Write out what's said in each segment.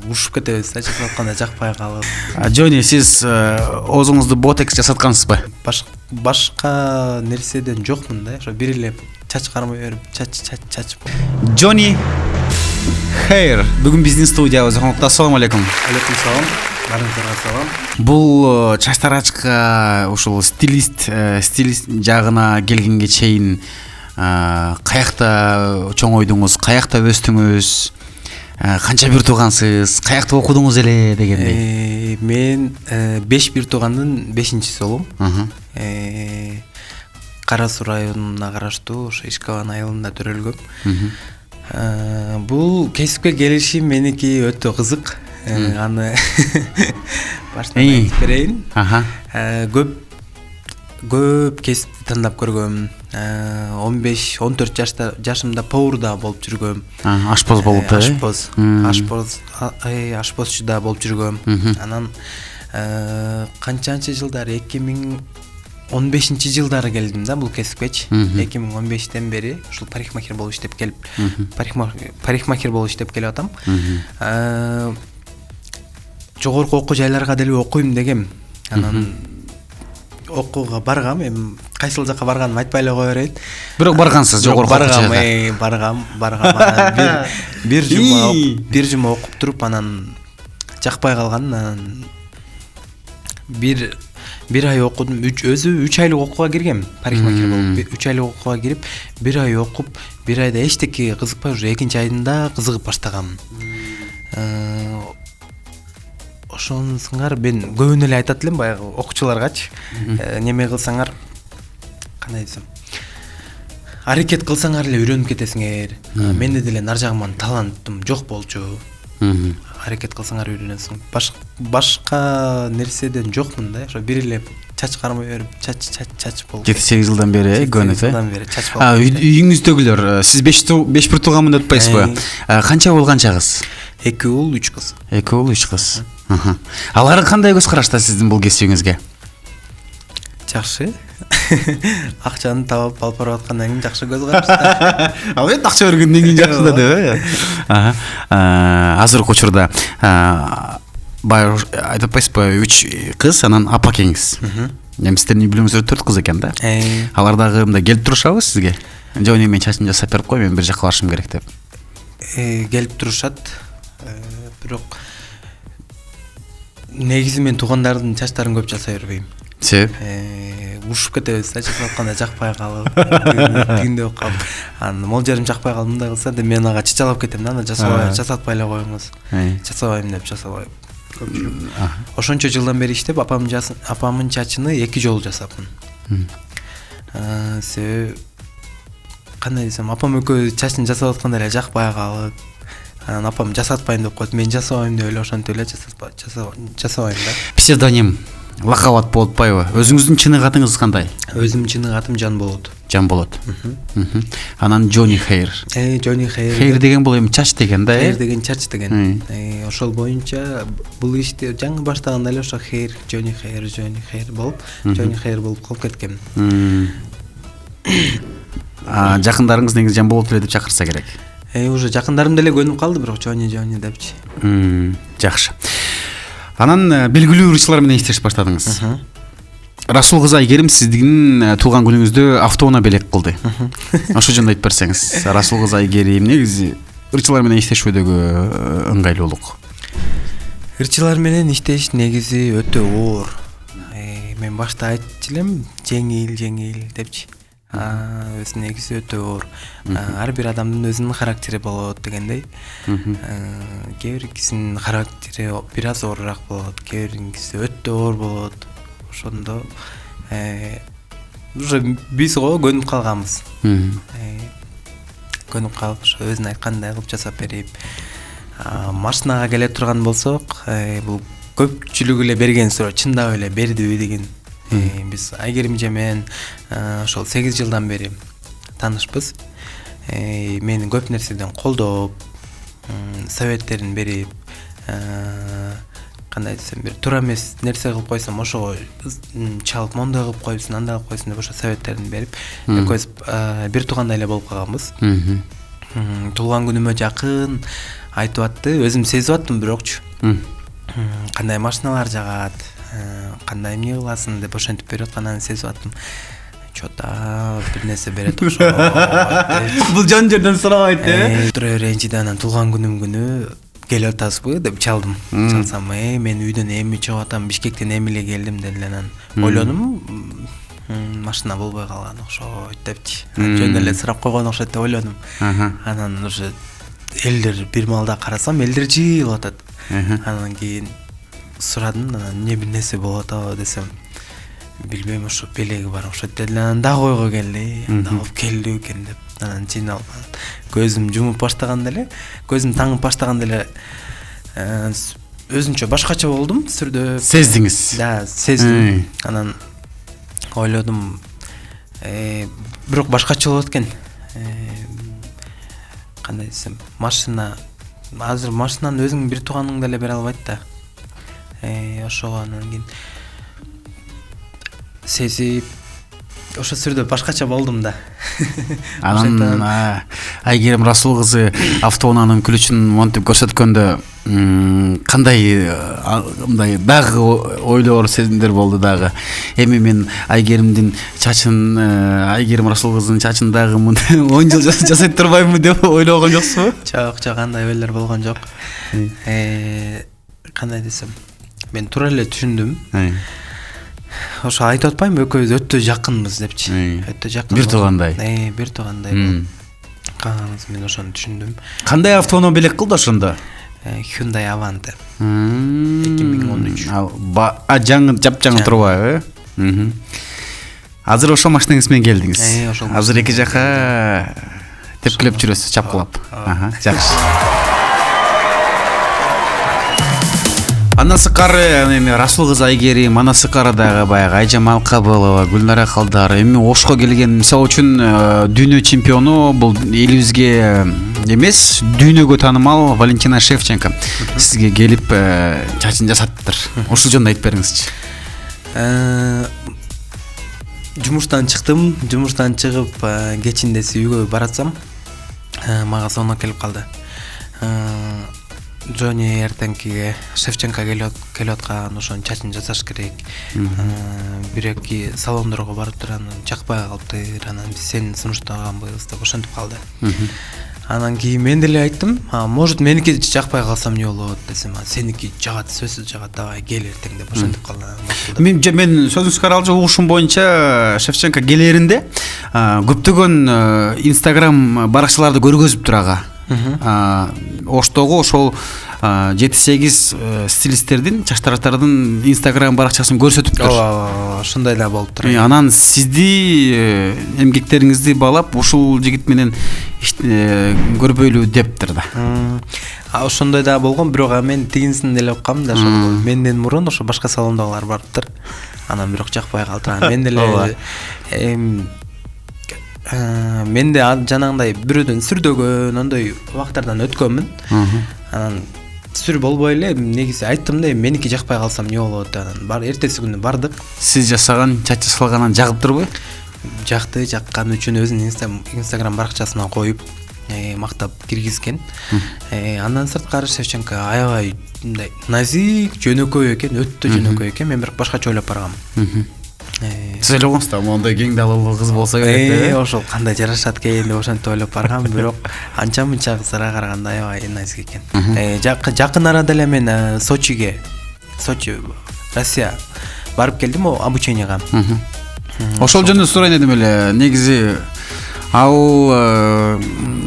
урушуп кетебиз да, чечип атканда жакпай калып. Джонни, сиз оозуңузду ботекс жасаткансызбы? Башка нерседен жокмун да, ошо бир эле чач кармай берип, чач. Джонни Хейр бүгүн биздин студиябызда конокто. Ассаламу алейкум. Алейкум салам. Барыңыздарга салам. Бул чач тарачка ушул стилист жагына келгенге чейин каякта чоңойдуңуз, каякта өстүңүз, канча бир туугансыз, каякта окудуңуз эле дегендей? Мен 5 бир туугандын 5-чиси болом. Кара Суу районуна караштуу ошо Ишкабан айылында төрөлгөм. Бул кесипке келишим меники өтө кызык. Аны баштан айтып берейин. Көп кесипти тандап көргөм. 15-14 жашымда поварда болуп жүргөм. Ашпоз болуп, ашпозчуда болуп жүргөм. Анан канчанчы жылдары 2015-жылдары келдим да бул кесипкечи. 2015-тен бери ушул парикмахер болуп иштеп келип, парикмахер болуп иштеп келип атам. Жогорку окуу жайларга деле окуйм дегем. Анан окууга баргам, эми кайсыл жакка барганымды айтпай эле кое берейин. Бирок баргансыз жогорку окуу жайга. Баргам. Бир жума окуп туруп, анан жакпай калган. Анан бир ай окудум. Өзү 3 айлык окууга киргем. Парикмахер болуп 3 айлык окууга кирип, 1 ай окуп, 1 айда эчтеке кызыкпай, уже 2-нчи айында кызыгып баштагам. Ошонусуңар мен көбүн эле айтат элем баягы окуучуларгачы. Неме кылсаңар, кандай десем, аракет кылсаңар эле үйрөнүп кетесиңер. Менде деле нар жагыман талантым жок болчу. Аракет кылсаңар үйрөнөсүң. Башка нерседен жокмун да, ошо бир эле чач кармай берип, чач болуп. 7-8 жылдан бери көнөт, жылдан бери чач болуп. Үйүңүздөгүлөр, сиз 5 бир тууганмын деп атпайсызбы? Канча болгончагыз? 2 уул, 3 кыз. 2 уул, 3 кыз. Алар кандай көз карашта сиздин бул кесибиңизге? Жакшы. Акчаны таап алып барып аткандан кийин жакшы көз карашта. Ал эми акча бергенден кийин жакшы да деп. Азыркы учурда баягы айтып атпайсызбы, 3 кыз, анан апа экеңиз. Сиздердин билүүңүздөр 4 кыз экен да. Алар дагы мындай келип турушабы сизге? Жони, мен чачымды жасап берип кой, мен бир жакка барышым керек деп. Келип турушат. Бирок негизи мен туугандардын чачтарын көп жасай бербейм. Себеп? Урушуп кетебиз да, чечип атканда жакпай калып, тигиндеп калып. Анан мол жерим жакпай калып, мындай кылса деп мен ага чычалап кетем да, аны жасатпай эле коюңуз. Жасабайм деп жасабайм. Ошончо жылдан бери иштеп, апамдын чачыны 2 жолу жасапмын. Себеби кандай десем, апам экөө чачын жасап атканда эле жакпай калып, анан апам жасатпайм деп коет, мен жасабайм деп эле ошентип эле жасабайм да. Псевдоним, лакап ат болуп атпайбы? Өзүңүздүн чыны атыңыз кандай? Өзүмдүн чыны атым Жанболот. Жанболот. Анан Джонни Хейр. Джонни Хейр. Хейр деген бул эми чач деген да? Хейр деген чач деген. Ошол боюнча бул ишти жаңы баштаганда эле ошо Хейр, Джонни Хейр болуп, Джонни Хейр болуп калып кеткен. Жакындарыңыз негизи Жанболот эле деп чакырса керек. Уже жакындарым деле көнүп калды, бирок Джонни депчи. Жакшы. Анан белгилүү ырчылар менен иштешип баштадыңыз. Расул кызы Айгерим сиздин туулган күнүңүздө автоунаа белек кылды. Ошо жөнүндө айтып берсеңиз. Расул кызы Айгерим негизи ырчылар менен иштешүүдөгү ыңгайлуулук. Ырчылар менен иштеш негизи өтө оор. Мен башта айтчу элем, жеңил депчи. Өз негизи өтө оор. Ар бир адамдын өзүнүн характери болот дегендей. Кээ биркисинин характери бир аз оорураак болот, кээ биркиси өтө оор болот. Ошондо уже биз го көнүп калганбыз. Көнүп калып, ошо өзүнүн айткандай кылып жасап берип. Машинага келе турган болсок, бул көпчүлүк эле берген суроо, чындап эле бердиби деген. Биз Айгеримже менен ошол 8 жылдан бери таанышпыз. Мени көп нерседен колдоп, советтерин берип, кандай десем, бир туура эмес нерсе кылып койсом, ошого чалып мондой кылып койсун, андай кылып койсун деп ошо советтерин берип, экөөбүз бир туугандай эле болуп калганбыз. Туулган күнүмө жакын айтып атты, өзүм сезип аттым бирокчу. Кандай машиналар жагат, кандай эмне кыласың деп ошентип берип атканын сезип аттым. Чота бир нерсе берет окшойт. Бул жан жерден сурабайт Тура ренжиде, анан туулган күнүм күнү келип атасызбы деп чалдым. Чалсам, мен үйдөн эми чыгып атам, Бишкектен эми эле келдим деди эле. Анан ойлонум, машина болбой калган окшойт депчи. Жөн эле сурап койгон окшойт деп ойлонум. Анан уже элдер бир маалда карасам, элдер жыйылып атат. Анан кийин сурадым, анан эмне бир нерсе болуп атабы десем, билбейм, ошо белеги бар окшойт деди. Анан дагы ойго келди, дагы келди экен деп. Анан жыйналып көзүм жумуп баштаганда эле, көзүм таңып баштаганда эле өзүнчө башкача болдум, сүрдө. Сездиңиз? Да, сездим. Анан ойлодум, бирок башкача болот экен. Кандай десем, машина азыр машинаны өзүң бир тууганың деле бере албайт да. Ошого анан кийин сезип, ошо сүрдө башкача болдум да. Анан Айгерим Расул кызы автоунаанын күлүчүн монтип көрсөткөндө кандай мындай дагы ойлоор сезимдер болду дагы. Эми мен Айгеримдин чачын, Айгерим Расул кызынын чачын дагы 10 жыл жасайт турбаймынбы деп ойлогон жоксузбу? Жок, андай ойлор болгон жок. Кандай десем, мен туура эле түшүндүм. Ошо айтып атпаймынбы, экөөбүз өтө жакынбыз депчи. Өтө жакын. Бир туугандай. Бир туугандай болуп калганыбыз, мен ошону түшүндүм. Кандай автоунаа белек кылды ошондо? Hyundai Avante. 2013. Жаңы, жапжаңы турбайбы? Азыр ошол машинаңыз менен келдиңиз. Азыр эки жака тепкилеп жүрөсүз, чапкылап. Жакшы. Анасы кары эми Расул кызы Айгерим, анасы кары дагы баягы Айжан Алкабылова, Гүлнара Калдар, эми Ошко келген, мисалы үчүн дүйнө чемпиону, бул элибизге эмес, дүйнөгө таанымал Валентина Шевченко сизге келип чачын жасаттыр. Ушул жөнүндө айтып бериңизчи. Жумуштан чыктым, жумуштан чыгып кечиндеси үйгө баратсам, мага звонок келип калды. Жони эртеңкиге Шевченко келип аткан, ошонун чачын жасаш керек. Бир-эки салондорго барып тур, анан жакпай калыптыр, анан биз сени сунуштаганбыз деп ошентип калды. Анан кийин мен деле айттым, может меники жакпай калсам эмне болот десем, сеники жагат, сөзсүз жагат, давай кел эртең деп ошентип калды. Мен сөзүңүзгө аралжа угушум боюнча Шевченко келеринде көптөгөн Instagram баракчаларды көргөзүп тур ага. Оштогу ошол 7-8 стилисттердин, чачтарактардын Instagram баракчасын көрсөтүптүр. Ошондой да болуп тур. Анан сизди, эмгектериңизди баалап, ушул жигит менен көрбөйлү дептир да. Ошондой да болгон, бирок мен тигинсин деле уккам да, ошол менден мурун ошо башка салондогулар барыптыр. Анан бирок жакпай калды. Мен деле менде жанагындай бирөөдөн сүрдөгөн ондой убактардан өткөнмүн. Анан сүр болбой эле, негизи айттым да, меники жакпай калсам эмне болот? Анан эртеси күнү бардык. Сиз жасаган чач жасалгандан жагыптырбы? Жакты, жаккан үчүн өзүнүн Instagram баракчасына коюп мактап киргизген. Андан сырткары Шевченко аябай мындай назик, жөнөкөй экен, өтө жөнөкөй экен. Мен бирок башкача ойлоп баргам. Сиз ойлогонсуз да, моундай кең далалуу кыз болсо керек. Ошол кандай жарашат экен деп ошентип ойлоп баргам, бирок анча-мынча кыздарга караганда аябай назик экен. Жакын арада эле мен Сочи, Россия барып келдим обученияга. Ошол жөнүндө сурайын дедим эле. Негизи ал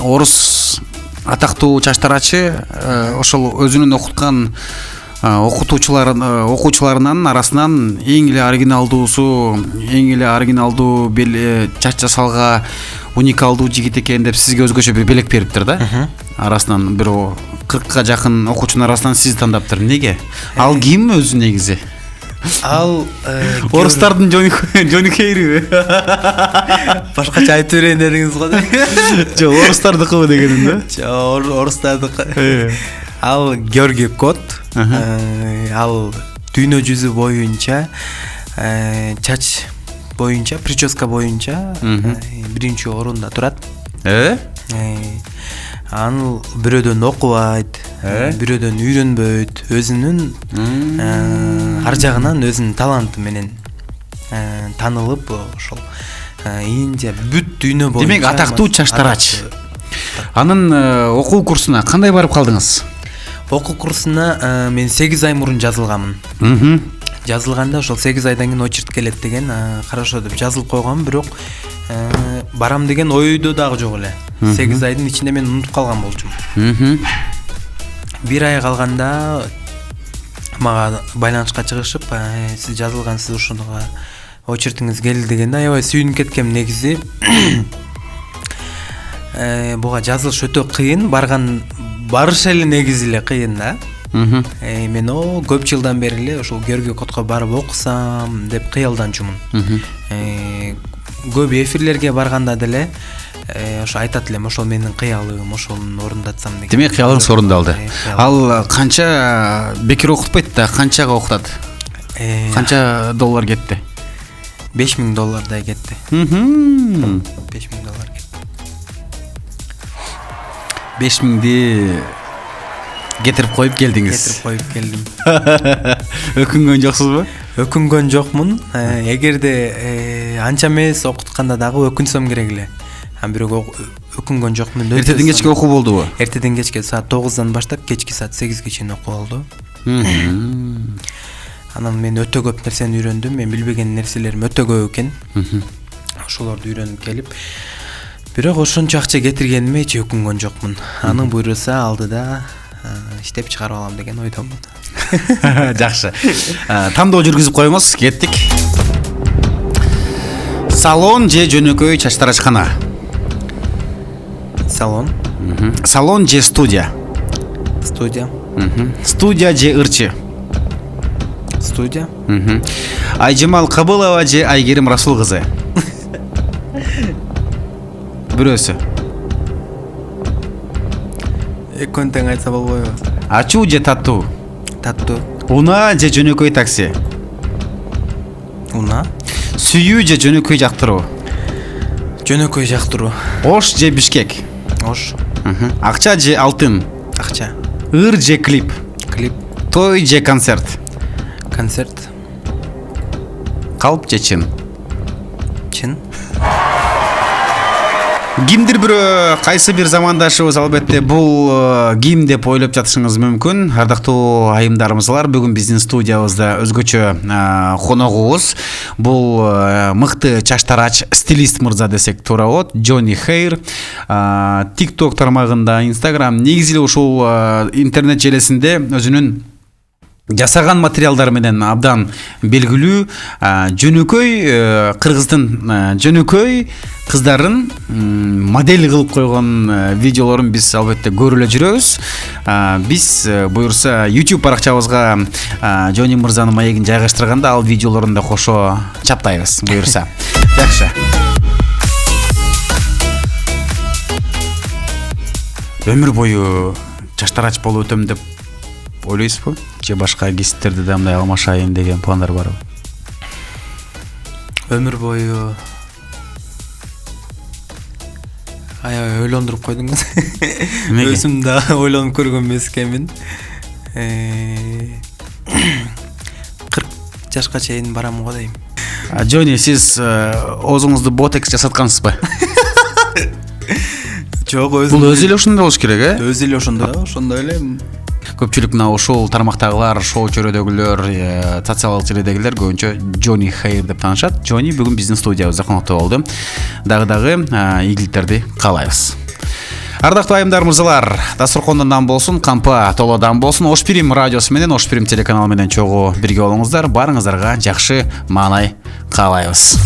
орус атактуу чачтарачы, ошол өзүнүн окуткан окуучуларынын арасынан эң эле оригиналдуусу, эң эле оригиналдуу чач жасалга уникалдуу жигит экен деп сизге өзгөчө бир белек бериптир да. Арасынан бир 40га жакын окуучунун арасынан сизди тандаптыр. Неге? Ал ким өзү негизи? Ал орустардын Жони Кейриби? Башкача айтып берейин дедиңиз го. Жок, орустардыкыбы дегеним да. Жок, орустардыкы. Ал Георгий Кот. Ал дүйнө жүзү боюнча чач боюнча, прическа боюнча биринчи орунда турат. аны бирөөдөн окубайт, бирөөдөн үйрөнбөйт, өзүнүн ар жагынан өзүнүн таланты менен таанылып ошол инже бүт дүйнө боюнча. Демек атактуу чаштарач. Анын окуу курсуна кандай барып калдыңыз? Окуу курсуна мен 8 ай мурун жазылганмын. Жазылганда ошол 8 айдан кийин очерт келет деген хорошо деп жазылып койгом, бирок барам деген ойдо дагы жок эле. 8 айдын ичинде мен унутуп калган болчумун. 1 ай калганда мага байланышка чыгышып, сиз жазылгансыз, ушунга очертиңиз келди дегенде аябай сүйүнүп кеткем негизи. Буга жазылыш өтө кыйын, барыш эле негизи эле кыйын да. Мен көп жылдан бери эле ошол Георгий Котко барып окусам деп кыялданчумун. Көп эфирлерге барганда деле ошо айтат элем, ошол менин кыялым, ошону орундатсам деген. Демек кыялыңыз орундалды. Ал канча бекер окутпайт да, канчага окутат? Канча доллар кетти? $5000 кетти. $5000 кетти. 5000 кетирип коюп келдиңиз. Кетирип коюп келдим. Өкүнгөн жоксузбу? Өкүнгөн жокмун. Эгерде анча эмес окутканда дагы өкүнсөм керек эле. Бирок өкүнгөн жокмун. Эртеден кечке окуу болдубу? Эртеден кечке саат 9-дан баштап кечки саат 8ге чейин окуу болду. Анан мен өтө көп нерсени үйрөндүм. Мен билбеген нерселерим өтө көп экен. Ошолорду үйрөнүп келип, бирок ошончо акча кетиргениме эч өкүнгөн жокмун. Анын буйруса алдыда иштеп чыгарып алам деген ойдомун. Жакшы. Тандоо жүргүзүп коебуз, кеттик. Салон же жөнөкөй чаштарачкана? Салон. Салон же студия? Студия. Студия же ырчы? Студия. Айжамал Кабылова же Айгерим Расул кызы? Бирөөсү. Экөөнү тең айтса болбойбу? Ачуу же таттуу? Таттуу. Унаа же жөнөкөй такси? Унаа. Сүйүү же жөнөкөй жактыруу? Жөнөкөй жактыруу. Ош же Бишкек? Ош. Акча же алтын? Акча. Ыр же клип? Клип. Той же концерт? Концерт. Калп же чын? Чын. Кимдир бирөө, кайсы бир замандашыбыз албетте бул ким деп ойлоп жатышыңыз мүмкүн. Ардактуу айымдарыбызлар, бүгүн биздин студиябызда өзгөчө коногубуз. Бул мыкты чаштарач, стилист мырза десек туура болот. Джонни Хейр. TikTok тармагында, Instagram, негизи эле ушул интернет желесинде өзүнүн жасаган материалдар менен абдан белгилүү, жөнөкөй кыргыздын жөнөкөй кыздарын модель кылып койгон видеолорун биз албетте көрүп эле жүрөбүз. Биз буюрса YouTube баракчабызга Джонни мырзанын маегин жайгаштырганда ал видеолорун да кошо чаптайбыз буюрса. Жакшы. Өмүр бою чаштарач болуп өтөм деп ойлойсузбу? Же башка кесиптерди да мындай алмашайын деген пландар барбы? Өмүр бою аябай ойлондуруп койдуңуз. Өзүм да ойлонуп көргөн эмес экенмин. 40 жашка чейин барам го дейм. Джонни, сиз оозуңузду ботекс жасаткансызбы? Жок, бул өзү эле ошондой болуш керек, Өзү эле ошондой эле. Көпчүлүк мына ушул тармактагылар, шоу чөйрөдөгүлөр, социалдык желедегилер көбүнчө Джонни Хейр деп таанышат. Джонни бүгүн биздин студиябызда конокто болду. Дагы ийгиликтерди каалайбыз. Ардактуу айымдар, мырзалар, дасторкондон дам болсун, кампа толодан болсун. Ош Пирим радиосу менен, Ош Пирим телеканалы менен чогуу бирге болуңуздар. Барыңыздарга жакшы маанай каалайбыз.